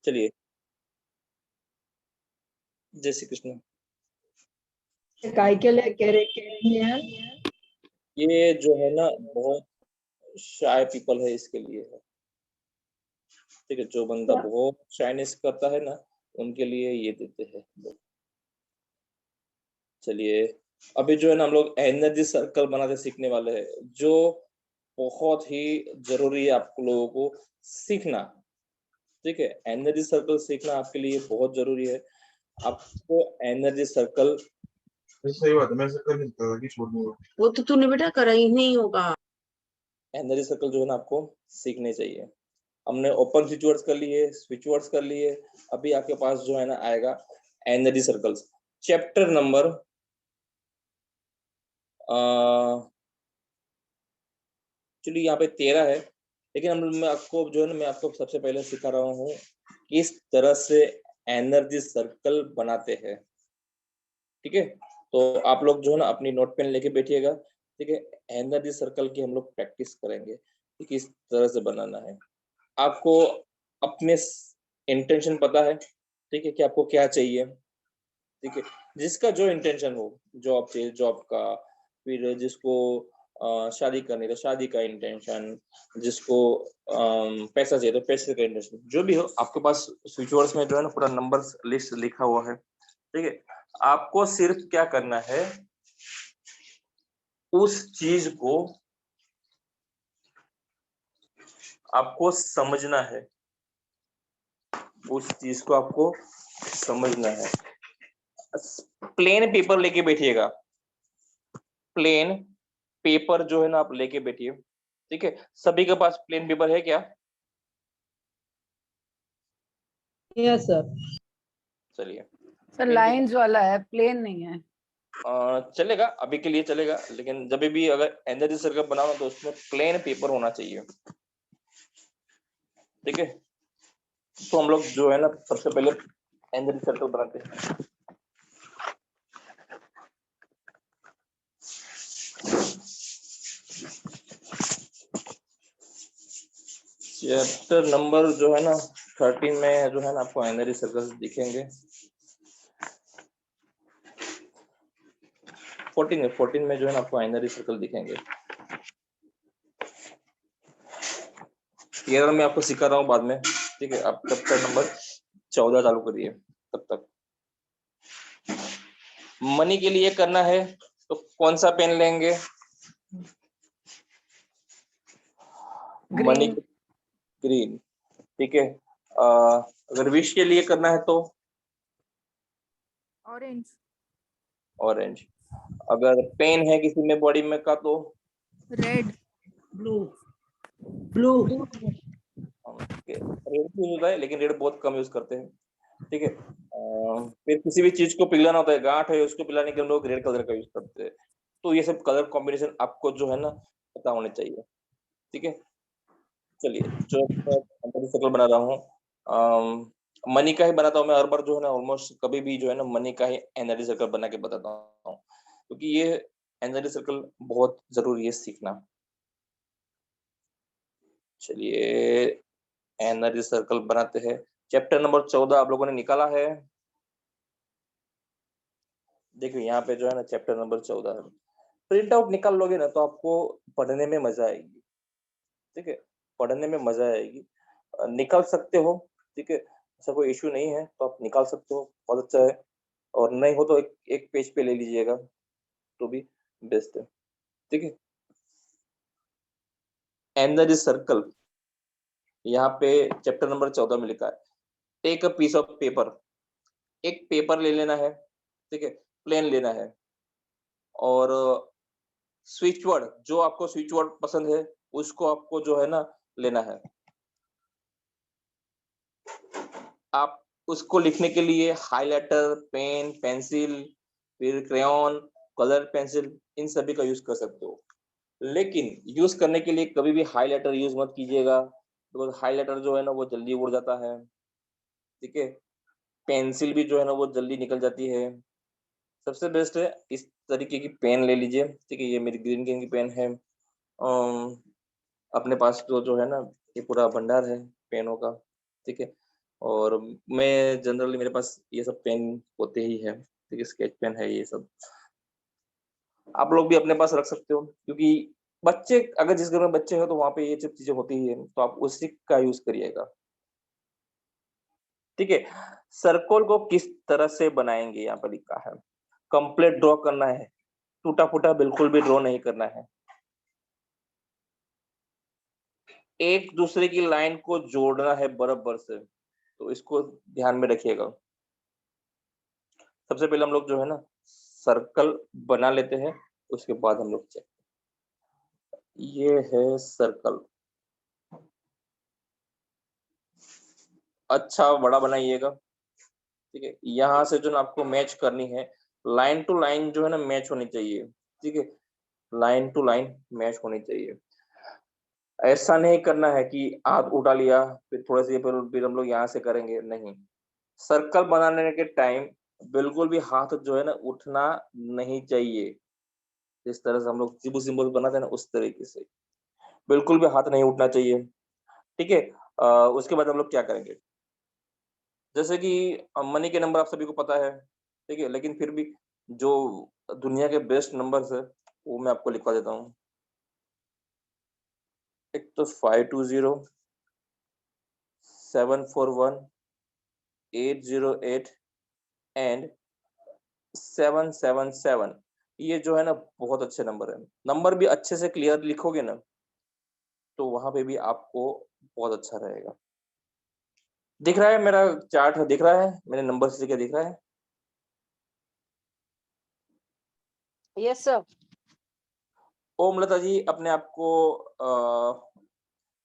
चलिए, जय श्री कृष्ण। काय के लिए कह रही हैं? ये जो है ना बहुत शाय पीपल है, इसके लिए है। ठीक है, जो बंदा बहुत शाइनेस करता है ना, उनके लिए ये देते हैं लोग। चलिए, अभी जो है ना हम लोग एनर्जी सर्कल बनाते सीखने वाले हैं, जो बहुत ही जरूरी है आप लोगों को सीखना। ठीक है, एनर्जी सर्कल सीखना आपके लिए बहुत जरूरी है। आपको एनर्जी सर्कल, सही बात है, मैं ऐसा कर नहीं सकता कि छोड़ दूंगा। वो तो तूने बेटा करा ही नहीं होगा। एनर्जी सर्कल जो है ना आपको सीखने चाहिए। हमने ओपन स्विच वर्ड्स कर लिए, स्विच वर्ड्स कर लिए। अभी आपके पास जो है ना आएगा एनर्जी सर्कल्स, चैप्टर नंबर चलिए यहाँ पे 13 है, लेकिन मैं आपको जो है ना मैं आपको सबसे पहले सिखा रहा हूँ किस तरह से एनर्जी सर्कल बनाते हैं। ठीक है, तो आप लोग जो है ना अपनी नोट पेन लेके बैठिएगा। ठीक है, एनर्जी सर्कल की हम लोग प्रैक्टिस करेंगे कि किस तरह से बनाना है। आपको अपने इंटेंशन पता है, ठीक है, कि आपको क्या चाहिए। ठीक है, जिसका जो इंटेंशन हो, जॉब चाहिए जॉब का, फिर जिसको शादी करनी तो शादी का इंटेंशन, जिसको पैसा चाहिए तो पैसे का इंटेंशन, जो भी हो आपके पास स्विच वर्ड्स में जो है ना पूरा नंबर लिस्ट लिखा हुआ है। ठीक है, आपको सिर्फ क्या करना है, उस चीज को आपको समझना है, उस चीज को आपको समझना है। प्लेन पेपर लेके बैठिएगा, प्लेन पेपर जो है ना आप लेके बैठिए। ठीक है, सभी के पास प्लेन पेपर है क्या? Yes sir. चलिए, सर लाइंस वाला है, प्लेन नहीं है। चलेगा, अभी के लिए चलेगा, लेकिन जब भी अगर एनर्जी सर्कल बनाओ तो उसमें प्लेन पेपर होना चाहिए। ठीक है, तो हम लोग जो है ना सबसे पहले एनर्जी सर्कल बनाते हैं। चैप्टर नंबर जो है ना 13 में जो है ना आपको एनर्जी सर्कल दिखेंगे। 14 में जो है ना आपको एनर्जी सर्कल दिखेंगे। 13 में आपको सिखा रहा हूँ बाद में। ठीक है, आप चैप्टर नंबर 14 चालू करिए तब तक। मनी के लिए करना है तो कौन सा पेन लेंगे? Money green. ठीक है, अगर विश के लिए करना है तो ऑरेंज। ऑरेंज। अगर पेन है किसी में बॉडी में का तो red. Blue. Blue. Red use होता है, लेकिन रेड बहुत कम यूज करते हैं। ठीक है, फिर किसी भी चीज को पिघलाना होता है, गांठ है उसको पिघलाने के लिए हम लोग रेड कलर का यूज करते हैं। तो ये सब कलर कॉम्बिनेशन आपको जो है ना पता होने चाहिए। ठीक है, चलिए, जो सर्कल बना रहा हूँ मनी का ही बनाता हूँ मैं हर बार जो है ना, ऑलमोस्ट कभी भी जो है ना मनी का ही एनर्जी सर्कल बना के बताता हूँ, क्योंकि ये एनर्जी सर्कल बहुत जरूरी है सीखना। चलिए, एनर्जी सर्कल बनाते हैं। चैप्टर नंबर 14 आप लोगों ने निकाला है। देखिए यहाँ पे जो है ना चैप्टर नंबर 14 है। प्रिंट आउट निकाल लोगे ना तो आपको पढ़ने में मजा आएगी। ठीक है, पढ़ने में मजा आएगी। निकाल सकते हो, ठीक है, ऐसा कोई इश्यू नहीं है, तो आप निकाल सकते हो, बहुत अच्छा है। और नहीं हो तो एक पेज पे ले लीजिएगा तो भी बेस्ट है। ठीक है, एनर्जी सर्कल यहाँ पे चैप्टर नंबर 14 में लिखा है, take a piece of paper. एक पेपर ले लेना है, ठीक है, प्लेन लेना है, और स्विच वर्ड, जो आपको स्विच वर्ड पसंद है उसको आपको जो है ना लेना है। आप उसको लिखने के लिए हाइलाइटर, पेन, पेंसिल, फिर क्रेयॉन, कलर पेंसिल, इन सभी का यूज कर सकते हो। लेकिन यूज करने के लिए कभी भी हाइलाइटर यूज मत कीजिएगा, बिकॉज हाइलाइटर जो है ना वो जल्दी उड़ जाता है। ठीक है, पेंसिल भी जो है ना वो जल्दी निकल जाती है। सबसे बेस्ट है इस तरीके की पेन ले लीजिए। ठीक है, ये मेरी ग्रीन किंग की पेन है। अपने पास तो जो है ना ये पूरा भंडार है पेनों का। ठीक है, और मैं जनरली मेरे पास ये सब पेन होते ही है, ठीक है, स्केच पेन है ये सब। आप लोग भी अपने पास रख सकते हो, क्योंकि बच्चे अगर जिस घर में बच्चे हो तो वहां पे ये सब चीजें होती ही है, तो आप उसी का यूज करिएगा। ठीक है, सर्कल को किस तरह से बनाएंगे यहाँ पर लिखा है, कंप्लीट ड्रॉ करना है, टूटा फूटा बिल्कुल भी ड्रॉ नहीं करना है। एक दूसरे की लाइन को जोड़ना है बराबर से, तो इसको ध्यान में रखिएगा। सबसे पहले हम लोग जो है ना सर्कल बना लेते हैं, उसके बाद हम लोग चेक। ये है सर्कल, अच्छा बड़ा बनाइएगा। ठीक है, यहाँ से जो ना आपको मैच करनी है, लाइन टू लाइन जो है ना मैच होनी चाहिए। ठीक है, लाइन टू लाइन मैच होनी चाहिए। ऐसा नहीं करना है कि हाथ उठा लिया फिर थोड़े से फिर हम लोग यहाँ से करेंगे, नहीं। सर्कल बनाने के टाइम बिल्कुल भी हाथ जो है ना उठना नहीं चाहिए। जिस तरह से हम लोग सिंबल सिंबल बनाते हैं ना उस तरीके से बिल्कुल भी हाथ नहीं उठना चाहिए। ठीक है, उसके बाद हम लोग क्या करेंगे, जैसे कि मनी के नंबर आप सभी को पता है, ठीक है, लेकिन फिर भी जो दुनिया के बेस्ट नंबर्स है वो मैं आपको लिखवा देता हूँ। एक तो 520, 741, 808 एंड 777। ये जो है ना बहुत अच्छे नंबर है। नंबर भी अच्छे से क्लियर लिखोगे ना तो वहां पे भी आपको बहुत अच्छा रहेगा। दिख रहा है मेरा चार्ट, दिख रहा है मेरे नंबर से क्या दिख रहा है? Yes sir. ओम लता जी अपने आप को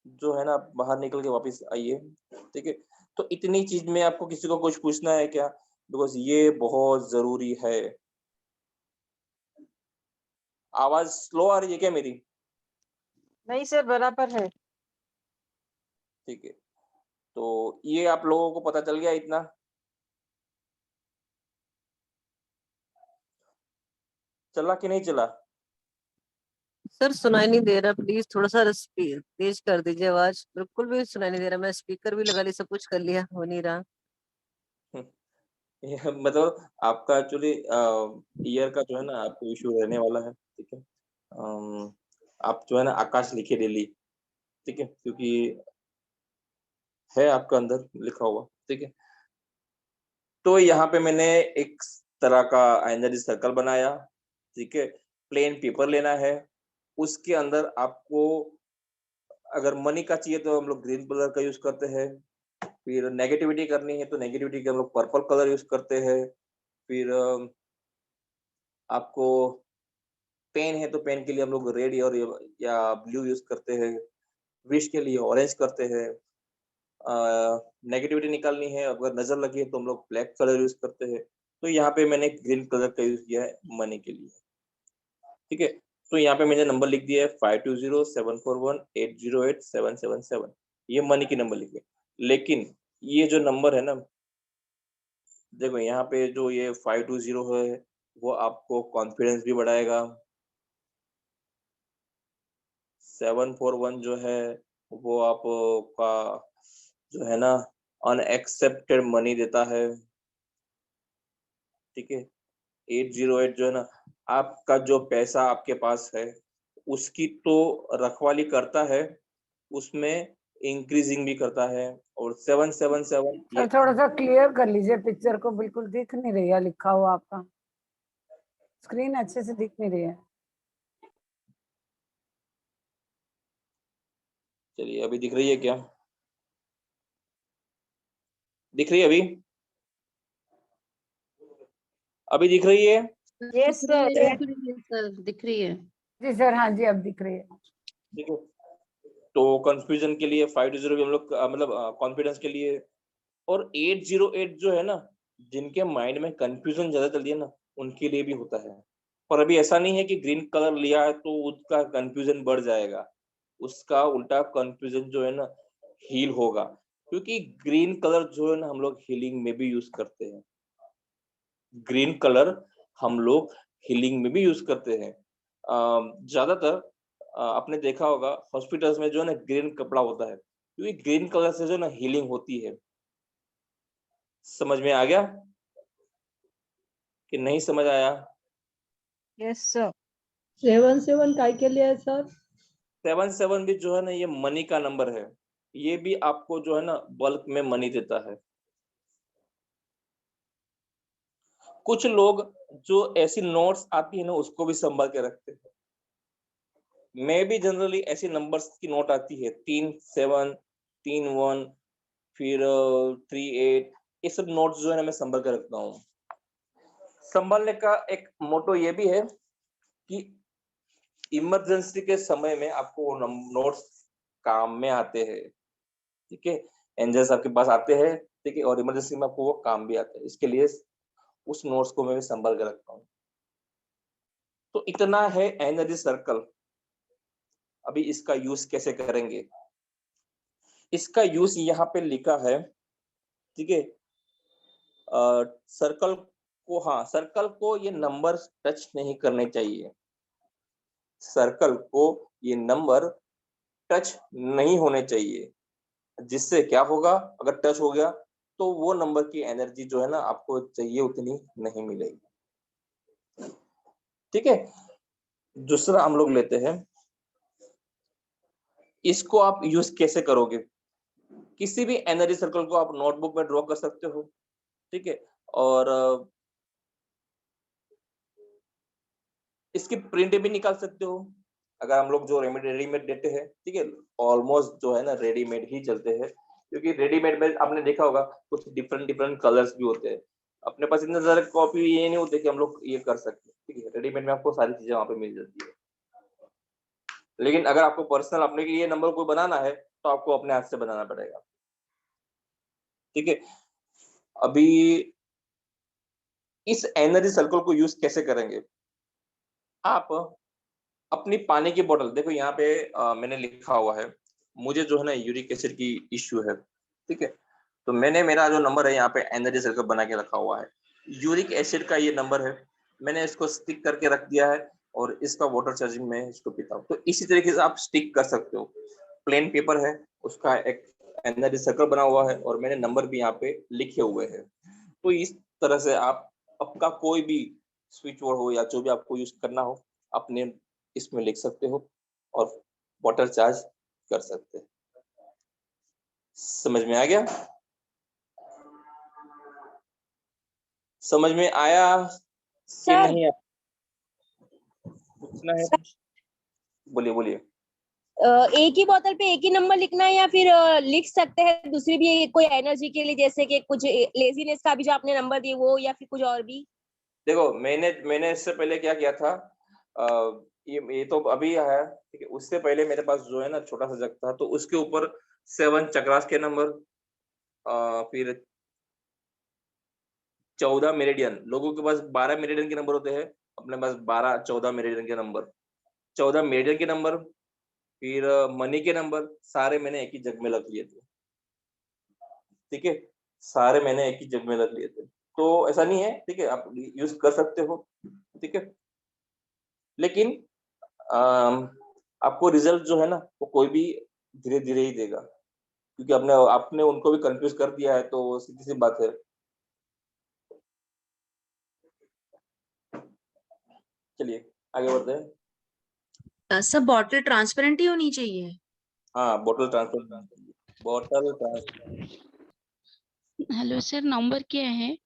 जो है ना बाहर निकल के वापस आइए। ठीक है, तो इतनी चीज में आपको किसी को कुछ पूछना है क्या, बिकॉज ये बहुत जरूरी है। आवाज स्लो आ रही है क्या मेरी? नहीं सर, बराबर है। ठीक है, तो ये आप लोगों को पता चल गया इतना? चला कि नहीं चला? सर सुनाई नहीं दे रहा, प्लीज थोड़ा सा तेज कर दीजिए आवाज, बिल्कुल भी सुनाई नहीं दे रहा। मैं स्पीकर भी लगा लिया, सब कुछ कर लिया, हो नहीं रहा। ये मतलब आपका एक्चुअली ईयर का जो है ना आपको इश्यू रहने वाला है। ठीक है, आप जो है ना आकाश लिखे डेली। ठीक है, क्योंकि है आपका अंदर लिखा हुआ। ठीक है, तो यहाँ पे मैंने एक तरह का एनर्जी सर्कल बनाया। ठीक है, प्लेन पेपर लेना है, उसके अंदर आपको अगर मनी का चाहिए तो हम लोग ग्रीन कलर का यूज करते हैं। फिर नेगेटिविटी करनी है तो नेगेटिविटी के हम लोग पर्पल कलर यूज करते हैं। फिर आपको पेन है तो पेन के लिए हम लोग रेड और या ब्लू यूज करते हैं। विश के लिए ऑरेंज करते हैं। नेगेटिविटी निकालनी है अगर नजर लगी है तो हम लोग ब्लैक कलर यूज करते हैं। तो यहाँ पे मैंने ग्रीन कलर का यूज किया है मनी के लिए। ठीक है, तो यहाँ पे मैंने नंबर लिख दिया है 520741808777। ये मनी की नंबर लिखे, लेकिन ये जो नंबर है ना, देखो यहाँ पे जो ये 520 है वो आपको कॉन्फिडेंस भी बढ़ाएगा। 741 जो है वो आपका जो है ना अनएक्सेप्टेड मनी देता है। ठीक है, 808 जो है ना आपका जो पैसा आपके पास है उसकी तो रखवाली करता है, उसमें इंक्रीजिंग भी करता है। और 777 सर थोड़ा सा क्लियर कर लीजिए पिक्चर को, बिल्कुल दिख नहीं रही है लिखा हुआ आपका, स्क्रीन अच्छे से दिख नहीं रही है। चलिए अभी दिख रही है क्या? दिख रही है अभी? अभी दिख रही है? Yes sir. दिख रही है सर, दिख रही है। जी सर, हाँ जी, अब दिख रही है। ठीक है, तो कंफ्यूजन के लिए 520 भी हम लोग मतलब कॉन्फिडेंस के लिए। और 808 जो है ना, जिनके माइंड में कंफ्यूजन ज्यादा चलती है ना उनके लिए भी होता है। पर अभी ऐसा नहीं है कि ग्रीन कलर लिया है तो उसका कंफ्यूजन बढ़ जाएगा, उसका उल्टा कंफ्यूजन जो है ना हील होगा। क्योंकि ग्रीन कलर जो है ना हम लोग हीलिंग में भी यूज करते हैं। ग्रीन कलर हम लोग हीलिंग में भी यूज करते हैं। ज्यादातर आपने देखा होगा हॉस्पिटल्स में जो है ना ग्रीन कपड़ा होता है, क्योंकि ग्रीन कलर से जो है ना हीलिंग होती है। समझ में आ गया कि नहीं समझ आया? Yes sir. 7 काय के लिए है सर? 7 भी जो है ना ये मनी का नंबर है, ये भी आपको जो है ना बल्क में मनी देता है। कुछ लोग जो ऐसी नोट्स आती है ना उसको भी संभाल के रखते हैं। मैं भी जनरली ऐसी नंबर्स की नोट आती है 3 7 3 1 फिर 3 8, ये सब नोट्स जो है ना मैं संभाल के रखता हूँ। संभालने का एक मोटो ये भी है कि इमरजेंसी के समय में आपको वो नोट्स काम में आते हैं, ठीक है। एंजल्स आपके पास आते हैं, ठीक है, और इमरजेंसी में आपको वो काम भी आता है, इसके लिए उस नोट्स को मैं भी संभाल के रखता हूँ। तो इतना है एनर्जी सर्कल। अभी इसका यूज कैसे करेंगे? इसका यूज यहाँ पे लिखा है, ठीक है। सर्कल को, हाँ, सर्कल को ये नंबर टच नहीं करने चाहिए। सर्कल को ये नंबर टच नहीं होने चाहिए, जिससे क्या होगा, अगर टच हो गया तो वो नंबर की एनर्जी जो है ना आपको चाहिए उतनी नहीं मिलेगी, ठीक है। दूसरा हम लोग लेते हैं, इसको आप यूज कैसे करोगे? किसी भी एनर्जी सर्कल को आप नोटबुक में ड्रॉ कर सकते हो, ठीक है, और इसकी प्रिंट भी निकाल सकते हो। अगर हम लोग जो रेडीमेड देते हैं, ठीक है, ऑलमोस्ट जो है ना रेडीमेड ही चलते हैं, क्योंकि रेडीमेड में आपने देखा होगा कुछ डिफरेंट कलर्स भी होते हैं। अपने पास इतने सारे कॉपी ये नहीं होते कि हम लोग ये कर सकते, ठीक है। रेडीमेड में आपको सारी चीजें वहां पे मिल जाती है, लेकिन अगर आपको पर्सनल अपने के लिए नंबर कोई बनाना है तो आपको अपने हाथ से बनाना पड़ेगा, ठीक है। अभी इस एनर्जी सर्कल को यूज कैसे करेंगे? आप अपनी पानी की बोतल देखो, यहाँ पे मैंने लिखा हुआ है, मुझे जो है ना यूरिक एसिड की इश्यू है, ठीक है। तो मैंने मेरा जो नंबर है यहाँ पे एनर्जी सर्कल बना के रखा हुआ है। यूरिक एसिड का ये नंबर है, मैंने इसको स्टिक करके रख दिया है और इसका वाटर चार्जिंग में इसको पीता हूँ। तो इसी तरीके से आप स्टिक कर सकते हो। प्लेन पेपर है, उसका एक एनर्जी सर्कल बना हुआ है और मैंने नंबर भी यहाँ पे लिखे हुए हैं। तो इस तरह से आप आपका कोई भी स्विच बोर्ड हो या जो भी आपको यूज करना हो अपने इसमें लिख सकते हो और वाटर चार्ज कर सकते हैं। समझ में आ गया? समझ में आया कि सर, नहीं? पूछना है? बोलिए बोलिए। एक ही बोतल पे एक ही नंबर लिखना है या फिर लिख सकते हैं दूसरी भी कोई एनर्जी के लिए, जैसे कि कुछ लेजीनेस का भी जो आपने नंबर दिए वो, या फिर कुछ और भी? देखो मैंने इससे पहले क्या किया था, ये तो अभी है, ठीक है। उससे पहले मेरे पास जो है ना छोटा सा जग था, तो उसके ऊपर 7 चक्रास के नंबर, फिर 14 मेरिडियन, लोगों के पास 12 मेरिडियन के नंबर होते हैं, अपने पास 12-14 मेरिडियन के नंबर, 14 मेरिडियन के नंबर, फिर मनी के नंबर, सारे मैंने एक ही जग में रख लिए थे, ठीक है। सारे मैंने एक ही जग में रख लिए थे, तो ऐसा नहीं है, ठीक है, आप यूज कर सकते हो, ठीक है। लेकिन आपको रिजल्ट जो है ना वो कोई भी धीरे धीरे ही देगा, क्योंकि आपने आपने उनको भी कंफ्यूज कर दिया है, तो सीधी सी बात है। चलिए आगे बढ़ते हैं। सब बॉटल ट्रांसपेरेंट ही होनी चाहिए? हाँ, बोतल ट्रांसफर, बोतल ट्रांसफर। हेलो सर, नंबर क्या है?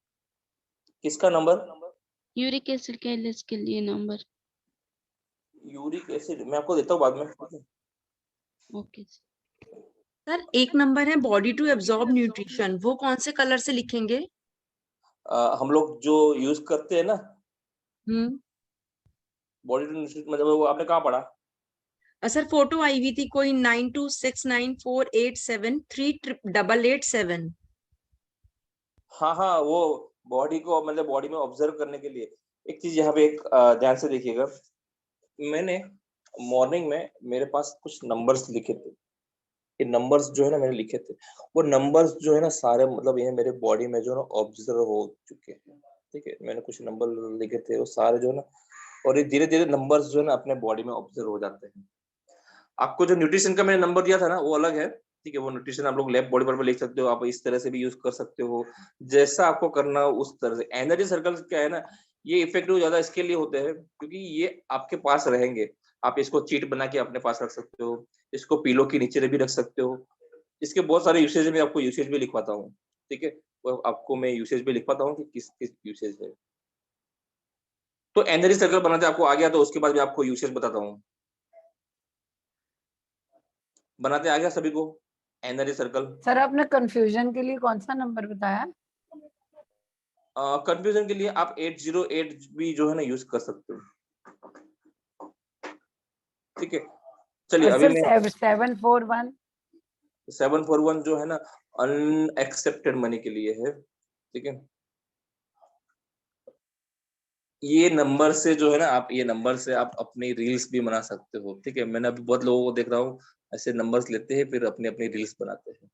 किसका नंबर? यूरिक एसिड कैलेस के लिए नंबर। यूरिक एसिड मैं आपको देता हूँ बाद में, ठीक है। ओके सर, एक नंबर है बॉडी टू एब्जॉर्ब न्यूट्रिशन, वो कौन से कलर से लिखेंगे? हम लोग जो यूज करते हैं ना बॉडी टू न्यूट्रिशन, मतलब वो आपने कहाँ पढ़ा? सर, फोटो आई हुई थी कोई 926948738887। हाँ हाँ, वो बॉडी को, मतलब बॉडी में ऑब्जर्व करने के लिए। एक चीज यहाँ पे एक ध्यान से देखिएगा, मैंने मॉर्निंग में मेरे पास कुछ नंबर्स लिखे थे। ये नंबर्स जो है ना मैंने लिखे थे, वो नंबर्स जो है ना सारे, मतलब ये मेरे बॉडी में जो है ना ऑब्जर्व हो चुके हैं, ठीक है। मैंने कुछ नंबर लिखे थे, वो सारे जो है ना, और ये धीरे धीरे नंबर्स जो है ना अपने बॉडी में ऑब्जर्व हो जाते हैं। आपको जो न्यूट्रिशन का मैंने नंबर दिया था ना वो अलग है, ठीक है। वो न्यूट्रिशन आप लोग लेफ्ट बॉडी पार्ट में लिख सकते हो, आप इस तरह से भी यूज कर सकते हो, जैसा आपको करना हो उस तरह से। एनर्जी सर्कल क्या है ना, ये इफेक्टिव ज्यादा इसके लिए होते हैं क्योंकि ये आपके पास रहेंगे। आप इसको चीट बना के अपने पास रख सकते हो, इसको पिलो के नीचे भी रख सकते हो। इसके बहुत सारे यूसेज में आपको यूसेज भी लिखवाता हूँ, ठीक है। वो आपको मैं यूसेज भी लिखवाता हूँ कि किस किस यूसेज है। तो एनर्जी सर्कल बनाते आपको आ गया, तो उसके बाद भी आपको यूसेज बताता हूँ। बनाते आ गया सभी को एनर्जी सर्कल? सर आपने कंफ्यूजन के लिए कौन सा नंबर बताया? कंफ्यूजन के लिए आप 808 भी जो है ना यूज कर सकते हो, ठीक है। चलिए और अभी सर मैं 741 741 जो है ना अनएक्सेप्टेड मनी के लिए है, ठीक है। ये नंबर से जो है ना, आप ये नंबर से आप अपनी रील्स भी बना सकते हो, ठीक है। मैंने अभी बहुत लोगों को देख रहा हूँ ऐसे नंबर्स लेते हैं फिर अपनी अपनी रील्स बनाते हैं।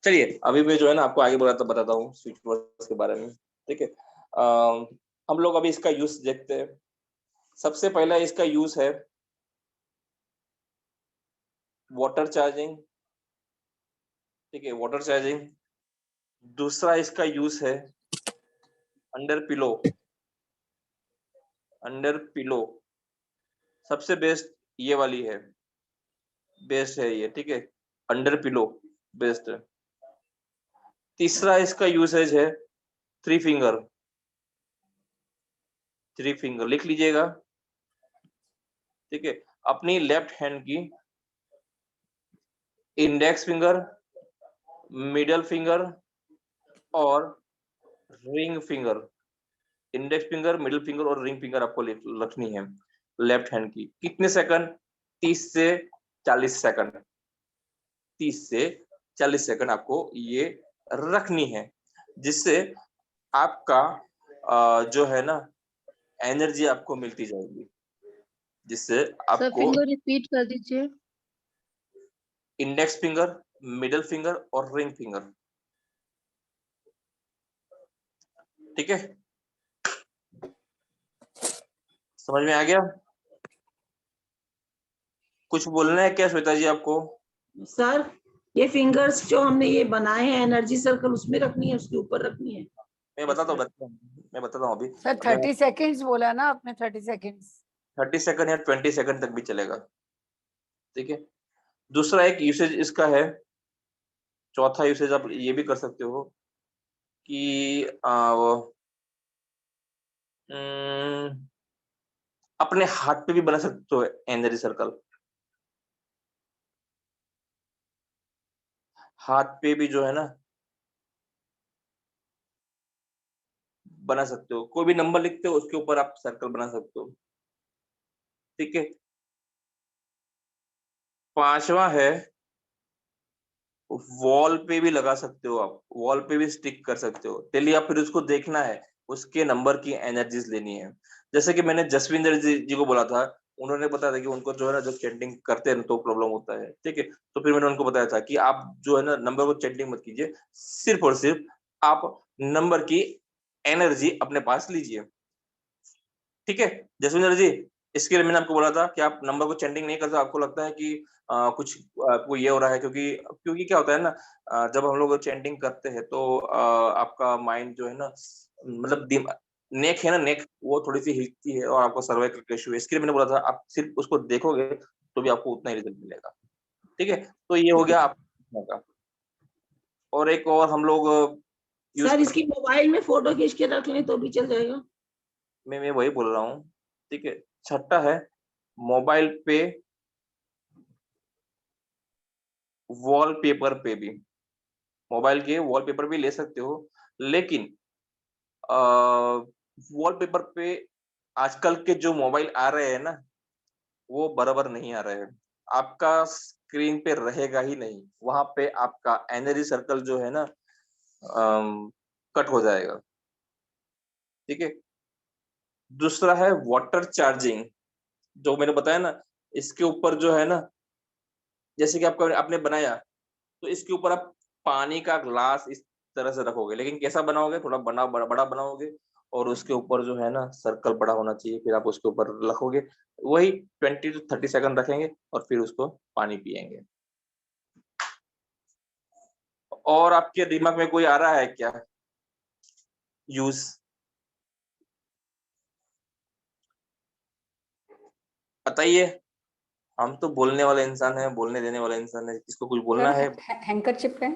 चलिए अभी मैं जो है ना आपको आगे बताता हूँ स्विच वर्ड्स के बारे में, ठीक है। हम लोग अभी इसका यूज देखते हैं। सबसे पहला इसका यूज है वाटर चार्जिंग, ठीक है, वाटर चार्जिंग। दूसरा इसका यूज है अंडर पिलो, अंडर पिलो सबसे बेस्ट ये वाली है, बेस्ट है ये, ठीक है। अंडर पिलो बेस्ट है। तीसरा इसका यूसेज है थ्री फिंगर, थ्री फिंगर लिख लीजिएगा, ठीक है। अपनी लेफ्ट हैंड की इंडेक्स फिंगर, मिडल फिंगर और ring finger, index finger, middle finger और रिंग फिंगर आपको रखनी है लेफ्ट हैंड की। कितने सेकंड? 30 से 40 सेकंड, 30 से 40 सेकंड आपको ये रखनी है, जिससे आपका जो है ना एनर्जी आपको मिलती जाएगी, जिससे सर आपको फिंगर रिपीट कर दीजिए। इंडेक्स फिंगर, मिडिल फिंगर और रिंग फिंगर, ठीक है। समझ में आ गया? कुछ बोलना है क्या श्वेता जी आपको? सर ये फिंगर्स जो हमने ये बनाए हैं एनर्जी सर्कल उसमें रखनी है, उसके ऊपर रखनी है? मैं बताता हूँ मैं बताता हूँ अभी। सर 30 सेकेंड्स बोला ना आपने, 30 सेकेंड्स। 30 सेकंड या 20 सेकंड तक भी चलेगा, ठीक है। दूसरा एक यूसेज इसका है, चौथा यूसेज आप ये भी कर सकते हो कि अपने हाथ पे भी बना सकते हो एनर्जी सर्कल, हाथ पे भी जो है ना बना सकते हो। कोई भी नंबर लिखते हो उसके ऊपर आप सर्कल बना सकते हो, ठीक है। पांचवा है वॉल पे भी लगा सकते हो, आप वॉल पे भी स्टिक कर सकते हो। डेली आप फिर उसको देखना है, उसके नंबर की एनर्जीज लेनी है। जैसे कि मैंने जसविंदर जी को बोला था, उन्होंने बताया था कि उनको जो है ना जब चैंटिंग करते हैं तो प्रॉब्लम होता है, ठीक है। तो फिर मैंने उनको बताया था कि आप जो है ना नंबर को चैंटिंग मत कीजिए, सिर्फ और सिर्फ आप नंबर की एनर्जी अपने पास लीजिए, ठीक है। जसविंदर जी, इसके लिए मैंने आपको बोला था कि आप नंबर को चैंटिंग नहीं करते, आपको लगता है कि कुछ आपको ये हो रहा है, क्योंकि क्योंकि क्या होता है ना, जब हम लोग चैंटिंग करते हैं तो आपका माइंड जो है ना, मतलब नेक है ना, नेक वो थोड़ी सी हिलती है और आपको सर्वाइकल का इशू है। इसके लिए मैंने बोला था आप सिर्फ उसको देखोगे तो भी आपको उतना ही रिजल्ट मिलेगा, ठीक है। तो ये हो गया आपका। और एक और हम लोग यूज सर इसकी मोबाइल में फोटो खींच के रख लें तो भी चल जाएगा? मैं वही बोल रहा हूँ, ठीक है। छठा है मोबाइल पे वॉलपेपर पे भी, मोबाइल के वॉलपेपर भी ले सकते हो, लेकिन वॉलपेपर पे आजकल के जो मोबाइल आ रहे हैं ना वो बराबर नहीं आ रहे हैं। आपका स्क्रीन पे रहेगा ही नहीं, वहां पे आपका एनर्जी सर्कल जो है ना कट हो जाएगा, ठीक है। दूसरा है वाटर चार्जिंग, जो मैंने बताया ना, इसके ऊपर जो है ना, जैसे कि आपका आपने बनाया तो इसके ऊपर आप पानी का ग्लास इस तरह से रखोगे, लेकिन कैसा बनाओगे, थोड़ा बड़ा बनाओगे और उसके ऊपर जो है ना सर्कल बड़ा होना चाहिए, फिर आप उसके ऊपर रखोगे। वही 20 to 30 सेकंड रखेंगे और फिर उसको पानी पिएंगे। और आपके दिमाग में कोई आ रहा है क्या यूज? बताइए। हम तो बोलने वाले इंसान हैं, बोलने देने वाले इंसान है। किसको कुछ बोलना है? हैंकरचिप पे,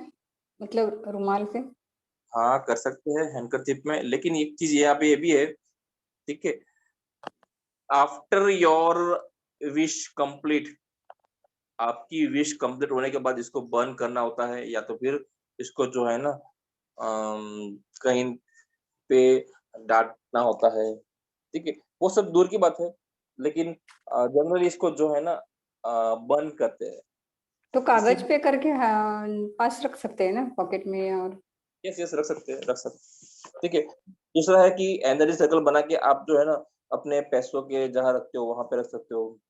मतलब रुमाल पे। हाँ कर सकते हैं हैंकरचिप में, लेकिन एक चीज यहाँ पे ये भी है, ठीक है, आफ्टर योर विश कंप्लीट, आपकी विश कंप्लीट होने के बाद इसको बर्न करना होता है, या तो फिर इसको जो है ना कहीं पे डांटना होता है, ठीक है, वो सब दूर की बात है, लेकिन जनरली इसको जो है ना बर्न करते हैं। तो कागज पे करके पास रख सकते हैं ना, पॉकेट में, और यस यस रख सकते हैं, रख सकते, ठीक है। दूसरा है कि एनर्जी सर्कल बना के आप जो है ना अपने पैसों के जहाँ रखते हो वहां पे रख सकते हो।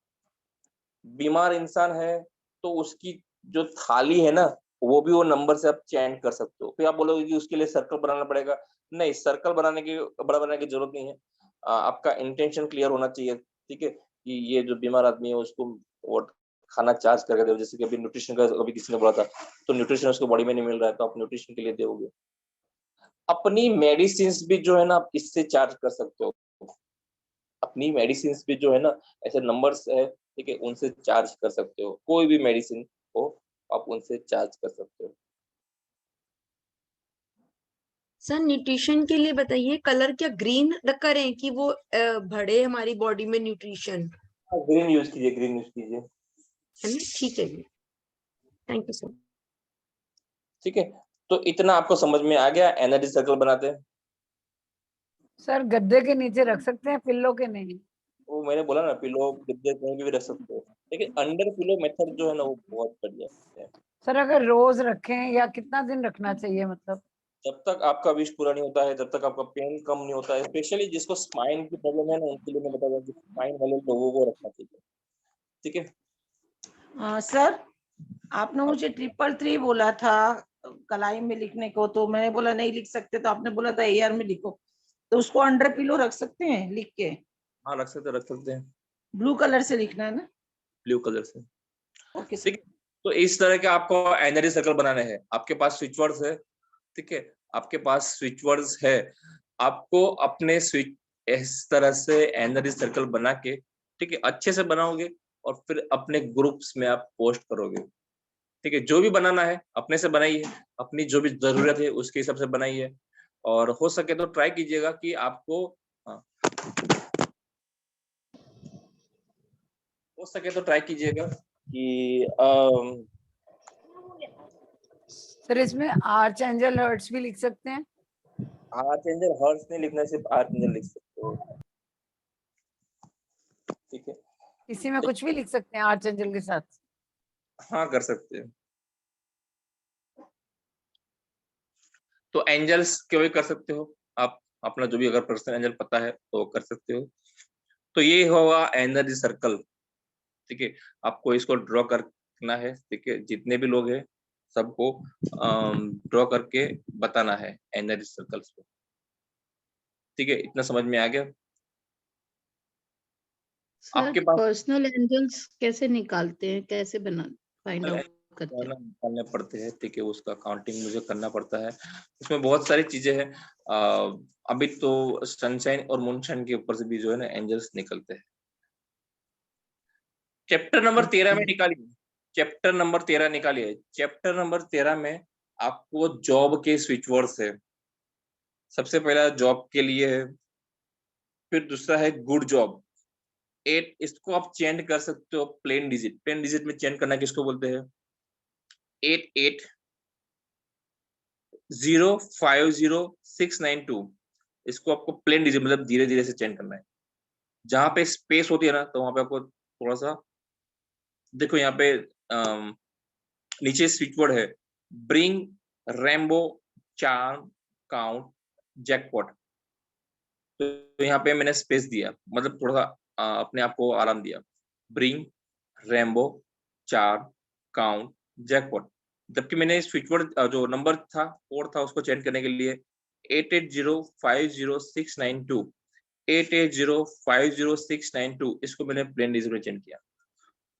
बीमार इंसान है तो उसकी जो थाली है ना वो भी वो नंबर से आप चेंज कर सकते हो। फिर आप बोलोगे कि उसके लिए सर्कल बनाना पड़ेगा, नहीं, सर्कल बनाने की बड़ा बनाने की जरूरत नहीं है। आपका इंटेंशन क्लियर होना चाहिए, ठीक है, कि ये जो बीमार आदमी है उसको वो खाना चार्ज करके दो। जैसे कि अभी न्यूट्रिशन का अभी किसी ने बोला था, तो न्यूट्रिशन उसको बॉडी में नहीं मिल रहा है तो आप न्यूट्रिशन के लिए दोगे। अपनी मेडिसिन भी जो है ना आप इससे चार्ज कर सकते हो। अपनी मेडिसिन भी जो है ना ऐसे नंबर्स है, ठीक है, उनसे चार्ज कर सकते हो। कोई भी मेडिसिन हो आप उनसे चार्ज कर सकते हो। सर न्यूट्रिशन के लिए बताइए, कलर क्या ग्रीन करें कि वो बढ़े हमारी बॉडी में न्यूट्रिशन? ग्रीन यूज कीजिए, ग्रीन यूज कीजिए, है ना, ठीक है जी, थैंक यू सर। ठीक है। तो इतना आपको समझ में आ गया एनर्जी सर्कल बनाते हैं। सर गद्दे के नीचे रख सकते हैं, पिल्लो के नहीं? वो मैंने बोला ना, पिलो गद्दे कहीं भी रख सकते हो, लेकिन अंडर पिलो मेथड जो है ना वो बहुत बढ़िया है। सर अगर रोज रखें या कितना दिन रखना चाहिए, मतलब? जब तक आपका विश पूरा नहीं होता है, जब तक आपका पेन कम नहीं होता है, स्पेशली जिसको स्पाइन की प्रॉब्लम है ना उनके लिए मैं बताऊंगा कि स्पाइन वाले लोगों को रखना चाहिए, ठीक है। सर आपने मुझे 333 बोला था कलाई में लिखने को, तो मैंने बोला नहीं लिख सकते, तो आपने बोला था एआर में लिखो, तो उसको अंडर पिलो रख सकते हैं लिख के? हाँ रख सकते हैं। ब्लू कलर से लिखना है ना? ब्लू कलर से, ओके ठीक सर। है। तो इस तरह के आपको एनर्जी सर्कल बनाने हैं। आपके पास स्विच वर्ड्स है, ठीक है, आपके पास स्विच वर्ड्स है। आपको अपने स्विच इस तरह से एनर्जी सर्कल बना के, ठीक है, अच्छे से बनाओगे और फिर अपने ग्रुप्स में आप पोस्ट करोगे, ठीक है। जो भी बनाना है अपने से बनाइए, अपनी जो भी जरूरत है उसके हिसाब से बनाइए, और हो सके तो ट्राई कीजिएगा कि आपको हो सके तो ट्राई कीजिएगा कि सर इसमें आर्च एंजल हर्ट्स भी लिख सकते हैं? आर्चएंजल हर्ट्स नहीं लिखना, सिर्फ आर्चएंजल लिख सकते हो, ठीक है। इसी में कुछ भी लिख सकते हैं आर्च एंजल के साथ? हाँ कर सकते हैं। तो एंजल्स क्यों भी कर सकते हो आप, अपना जो भी अगर पर्सनल एंजल पता है तो कर सकते हो। तो ये होगा एनर्जी सर्कल, ठीक है। आपको इसको ड्रॉ करना है, ठीक है, जितने भी लोग हैं सबको ड्रॉ करके बताना है एनर्जी सर्कल्स को, ठीक है। इतना समझ में आ गया सर आपके पास? पर्सनल एंजल्स कैसे निकालते हैं, कैसे बना फाइंड आउट करते हैं? निकालने पड़ते हैं, ठीक है, उसका काउंटिंग मुझे करना पड़ता है। उसमें बहुत सारी चीजें हैं। अभी तो सनशाइन और मूनशाइन के ऊपर से भी जो है ना एंजल्स निकलते हैं। चैप्टर नंबर 13 में निकालिए, चैप्टर नंबर 13 निकालिए। चैप्टर नंबर 13 में आपको जॉब के स्विच वर्ड्स है। सबसे पहला जॉब के लिए है, फिर दूसरा है गुड जॉब। 8 इसको आप चेंज कर सकते हो प्लेन डिजिट, प्लेन डिजिट में चेंज करना किसको बोलते हैं? 88050692, इसको आपको प्लेन डिजिट मतलब धीरे धीरे से चेंज करना है। जहां पे स्पेस होती है ना तो वहां पे आपको थोड़ा सा देखो, यहाँ पे नीचे स्विच वर्ड है bring, rainbow, charm, count, jackpot. तो यहाँ पे मैंने स्पेस दिया, मतलब थोड़ा सा अपने आप को आराम दिया। Bring, rainbow, charm, count, jackpot. जबकि मैंने स्विच वर्ड जो नंबर था कोड था उसको चेंज करने के लिए 88050692, 88050692 इसको मैंने प्लेन डिजिट में चेंज किया।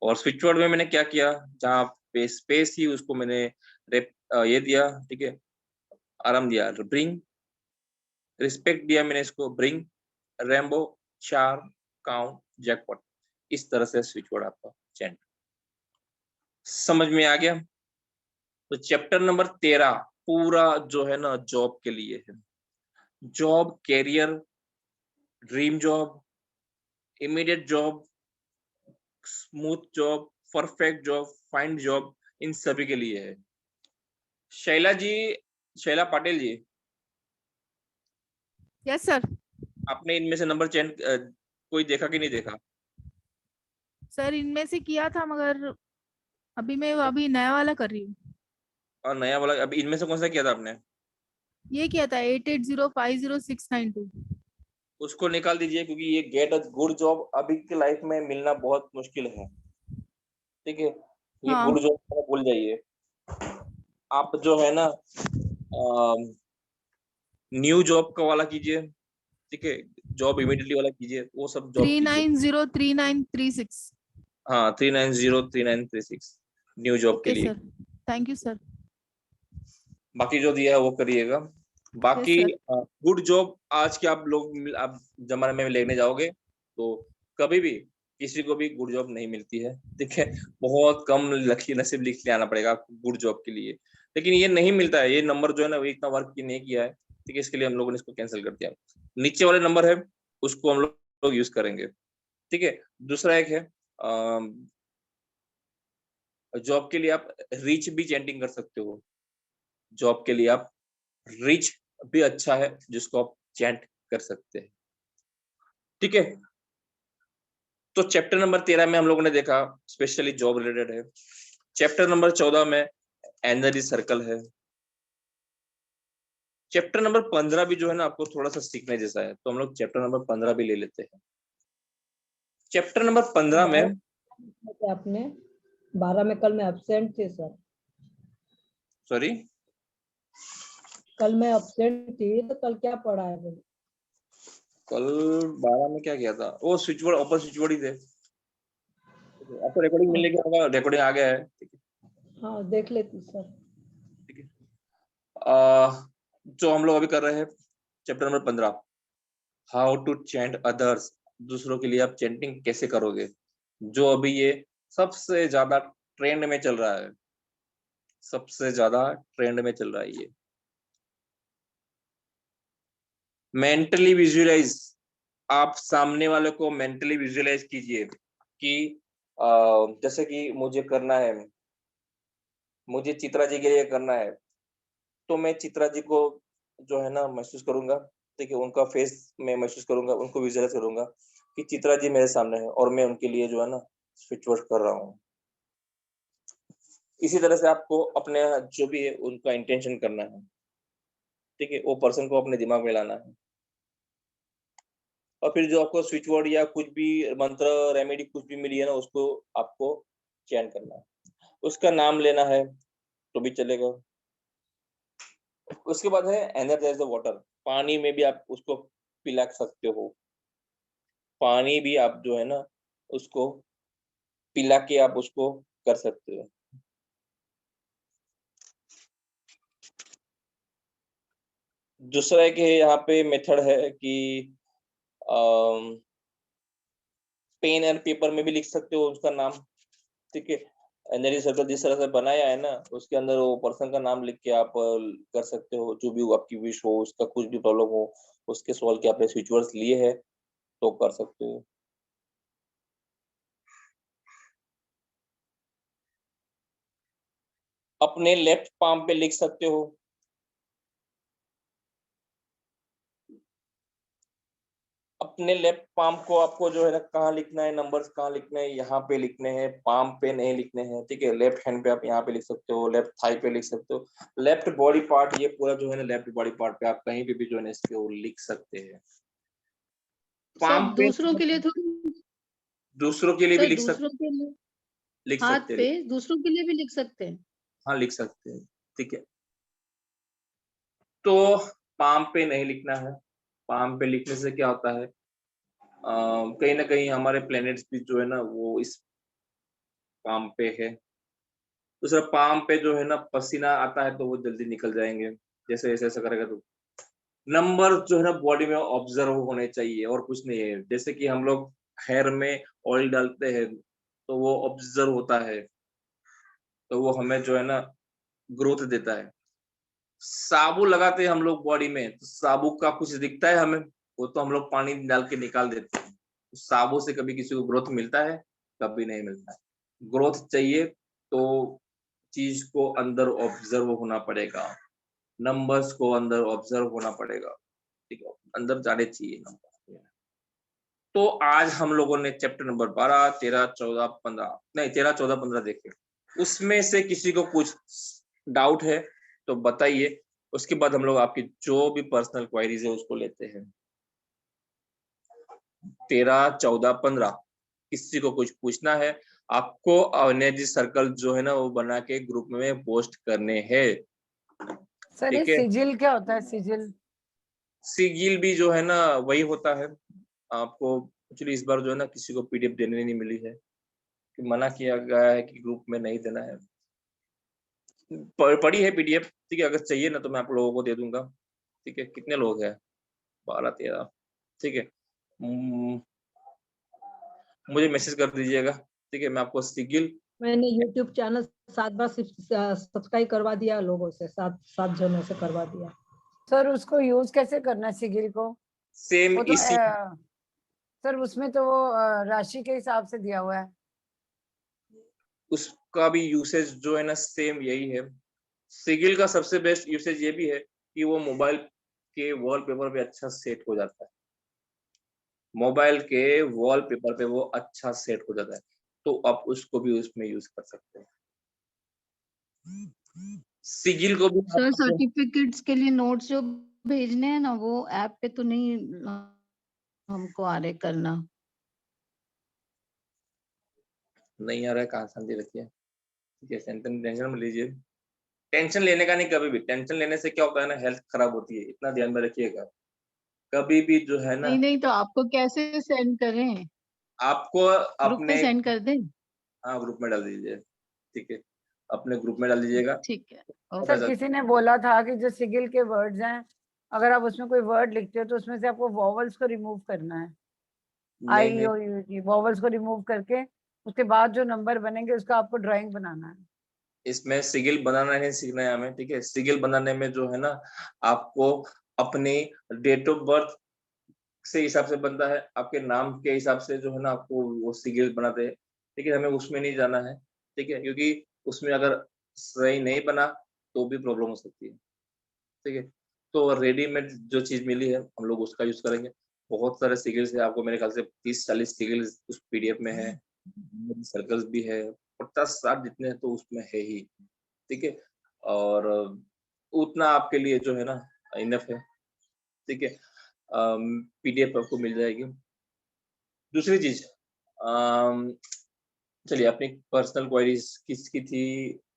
और स्विच वर्ड में मैंने क्या किया, जहाँ पे स्पेस थी उसको मैंने ये दिया, ठीक है, आराम दिया, ब्रिंग, रिस्पेक्ट दिया मैंने इसको, ब्रिंग, रेम्बो, चार, काउंट, जैकपॉट, इस तरह से स्विच वर्ड आपका चैंट समझ में आ गया। तो चैप्टर नंबर 13 पूरा जो है ना जॉब के लिए है, job, career, dream job, immediate job, smooth job, perfect job, find job, इन सभी के लिए है। Shaila ji, Shaila Patil ji, yes sir. आपने इनमें से नंबर चेंज कोई देखा कि नहीं देखा? सर इनमें से किया था मगर अभी मैं अभी नया वाला कर रही हूँ। और नया वाला अभी इनमें से कौन सा किया था आपने? ये किया था 88050692। उसको निकाल दीजिए, क्योंकि ये गेट अ गुड जॉब अभी की लाइफ में मिलना बहुत मुश्किल है, ठीक है, ये हाँ। गुड जॉब भूल जाइए। आप जो है ना न्यू जॉब का वाला कीजिए, ठीक है, जॉब इमीडिएटली वाला कीजिए, वो सब जॉब कीजिए। 390336। हाँ 390336 न्यू जॉब के ओके लिए। Sir, thank you sir. बाकी जो दिया है वो करिएगा। बाकी Yes, गुड जॉब आज के आप लोग आप जमाने में लेने जाओगे तो कभी भी किसी को भी गुड जॉब नहीं मिलती है, ठीक है, बहुत कम नसीब लिख के आना पड़ेगा आपको गुड जॉब के लिए, लेकिन ये नहीं मिलता है। ये नंबर जो है ना वो इतना वर्क नहीं किया है, ठीक है, इसके लिए हम लोगों ने इसको कैंसिल कर दिया। नीचे वाले नंबर है उसको हम लोग यूज करेंगे, ठीक है। दूसरा एक है जॉब के लिए आप रीच भी चेंटिंग कर सकते हो, जॉब के लिए आप रिच भी अच्छा है जिसको आप चैंट कर सकते हैं, ठीक है। तो चैप्टर नंबर 13 में हम लोगों ने देखा स्पेशली जॉब रिलेटेड है। चैप्टर नंबर 14 में एनर्जी सर्कल है। चैप्टर नंबर 15 भी जो है ना आपको थोड़ा सा सीखने जैसा है, तो हम लोग चैप्टर नंबर 15 भी ले लेते हैं। चैप्टर नंबर 15 में आपने 12 में कल मैं एब्सेंट थी सर। सॉरी, कल मैं एब्सेंट थी तो कल क्या पढ़ा है बोले? कल 12 में क्या किया था? वो switch board open switch board ही थे। आपको रिकॉर्डिंग मिलने के होगा, रिकॉर्डिंग आ गया है, ठीक है। हाँ देख लेती सर। ठीक है, जो हम लोग अभी कर रहे हैं chapter number 15, how to chant others, दूसरों के लिए आप चैंटिंग कैसे करोगे, जो अभी ये सबसे ज्यादा ट्रेंड में चल रहा है, सबसे ज्यादा ट्रेंड में चल रहा है ये। मेंटली विजुअलाइज, आप सामने वाले को मेंटली विजुअलाइज कीजिए कि जैसे कि मुझे करना है, मुझे चित्रा जी के लिए करना है, तो मैं चित्रा जी को जो है ना महसूस करूंगा, ठीक है, उनका फेस मैं महसूस करूंगा, उनको विजुअलाइज करूंगा कि चित्रा जी मेरे सामने है और मैं उनके लिए जो है ना स्विच वर्ड कर रहा हूँ। इसी तरह से आपको अपने जो भी है उनका इंटेंशन करना है, ठीक है, वो पर्सन को अपने दिमाग में लाना है, और फिर जो आपको स्विच वर्ड या कुछ भी मंत्र रेमेडी कुछ भी मिली है ना उसको आपको चैन करना है, उसका नाम लेना है तो भी चलेगा। उसके बाद है एनर्जाइज द वाटर, पानी में भी आप उसको पिला सकते हो, पानी भी आप जो है ना उसको पिला के आप उसको कर सकते हो। दूसरा एक है यहाँ पे मेथड है कि पेन एंड पेपर में भी लिख सकते हो उसका नाम, ठीक है। एनर्जी सर्कल जिस तरह से बनाया है ना उसके अंदर वो पर्सन का नाम लिख के आप कर सकते हो, जो भी आपकी विश हो, उसका कुछ भी प्रॉब्लम हो उसके सॉल्व के आपने स्विच वर्ड्स लिए हैं तो कर सकते हो। अपने लेफ्ट पाम पे लिख सकते हो, अपने लेफ्ट पाम को आपको जो है ना कहाँ लिखना है, नंबर्स कहाँ लिखने हैं, यहाँ पे लिखने हैं, पाम पे नहीं लिखने हैं, ठीक है। लेफ्ट हैंड पे आप यहाँ पे लिख सकते हो, लेफ्ट थाई पे लिख सकते हो, लेफ्ट बॉडी पार्ट, ये पूरा जो है ना लेफ्ट बॉडी पार्ट पे आप कहीं पे भी जो है ना इसके वो लिख सकते हैं। पाम सर पे दूसरों के लिए थोड़ी, दूसरों के लिए भी सर लिख दूसरों के लिए लिख हाथ सकते पे हैं, दूसरों के लिए भी लिख सकते हैं। हाँ लिख सकते हैं, ठीक है। तो पाम पे नहीं लिखना है, पाम पे लिखने से क्या होता है कहीं ना कहीं हमारे प्लैनेट्स भी जो है ना वो इस पाम पे है, दूसरा पाम पे जो है ना पसीना आता है तो वो जल्दी निकल जाएंगे, जैसे ऐसे ऐसा करेगा तो। नंबर जो है ना बॉडी में ऑब्जर्व होने चाहिए और कुछ नहीं है। जैसे कि हम लोग हेयर में ऑयल डालते हैं तो वो ऑब्जर्व होता है, तो वो हमें जो है ना ग्रोथ देता है। साबुन लगाते हैं हम लोग बॉडी में, तो साबुन का कुछ दिखता है हमें, वो तो हम लोग पानी डाल के निकाल देते हैं। साबुन से कभी किसी को ग्रोथ मिलता है? कभी नहीं मिलता है। ग्रोथ चाहिए तो चीज को अंदर ऑब्जर्व होना पड़ेगा, नंबर्स को अंदर ऑब्जर्व होना पड़ेगा, ठीक है, अंदर जाने चाहिए नंबर। तो आज हम लोगों ने चैप्टर नंबर 12, 13, 14, 15 नहीं 13, 14, 15 देखे। उसमें से किसी को कुछ डाउट है तो बताइए, उसके बाद हम लोग आपकी जो भी पर्सनल क्वेरीज है उसको लेते हैं। 13, 14, 15 किसी को कुछ पूछना है? आपको एनर्जी सर्कल जो है ना वो बना के ग्रुप में पोस्ट करने हैं। सर ये ठीक है, सिजिल क्या होता है? सिजिल सिगिल भी जो है ना वही होता है। आपको एक्चुअली इस बार जो है ना किसी को पीडीएफ देने नहीं मिली है, कि मना किया गया है कि ग्रुप में नहीं देना है। पड़ी है पीडीएफ, ठीक है, अगर चाहिए ना तो मैं आप लोगों को दे दूंगा। ठीक है, कितने लोग हैं? 12, 13, ठीक है। मुझे मैसेज कर दीजिएगा, ठीक है, मैं आपको सिगिल मैंने YouTube चैनल 7 बार सब्सक्राइब करवा दिया लोगों से, 7 जनों से करवा दिया। सर उसको यूज कैसे करना है सिगिल को? सेम वो तो इसी सर उसमें तो वो राशि के हिसाब से दिया हुआ है। उसका भी यूसेज जो है ना सेम यही है। सिगिल का सबसे बेस्ट यूसेज ये भी है कि वो मोबाइल के वॉलपेपर पे अच्छा सेट हो जाता है। मोबाइल के वॉलपेपर पे वो अच्छा सेट हो जाता है, तो आप उसको भी उसमें यूज कर सकते हैं। सिगिल को भी सर आप सर्टिफिकेट्स के लिए नोट्स जो भेजने हैं ना वो ऐप पे तो नहीं हमको आ रहे करना। नहीं आ रहा है, कहाँ शांति रखिए, ठीक है, टेंशन मत लीजिए। टेंशन लेने का नहीं, कभी भी टेंशन लेने से क्या होता है ना, हेल्थ खराब होती है, इतना ध्यान में रखिएगा। कभी भी जो है ना, नहीं नहीं तो आपको कैसे सेंड करें? आपको ग्रुप पे अपने सेंड कर दें? हाँ ग्रुप में डाल दीजिए, ठीक है, अपने ग्रुप में डाल दीजिएगा। ठीक है, सर ओके। किसी ने बोला था कि जो सिगिल के वर्ड्स हैं, अगर आप उसमें कोई वर्ड लिखते हो तो उसमें से आपको वॉवल्स को रिमूव करना है। नहीं आई नहीं, ओ यू की वॉवल्स को रिमूव करके उसके बाद जो नंबर बनेंगे उसका आपको ड्राइंग बनाना है। इसमें सिगिल बनाना नहीं सीखना है हमें, ठीक है। सिगिल बनाने में जो है ना आपको अपनी डेट ऑफ बर्थ से हिसाब से बनता है, आपके नाम के हिसाब से जो है ना आपको वो सिगिल बनाते हैं, ठीक है। हमें उसमें नहीं जाना है, ठीक है, क्योंकि उसमें अगर सही नहीं बना तो भी प्रॉब्लम हो सकती है, ठीक है। तो रेडीमेड जो चीज मिली है हम लोग उसका यूज करेंगे। बहुत सारे सिगिल्स है, आपको मेरे ख्याल से 30-40 सिगिल्स उस पीडीएफ में है, सर्कल्स भी है, 50-60 जितने हैं तो उसमें है ही, ठीक है। और उतना आपके लिए जो है ना इनफ है, ठीक है। पीडीएफ आपको मिल जाएगी। दूसरी चीज, चलिए अपनी पर्सनल क्वेरीज किसकी थी?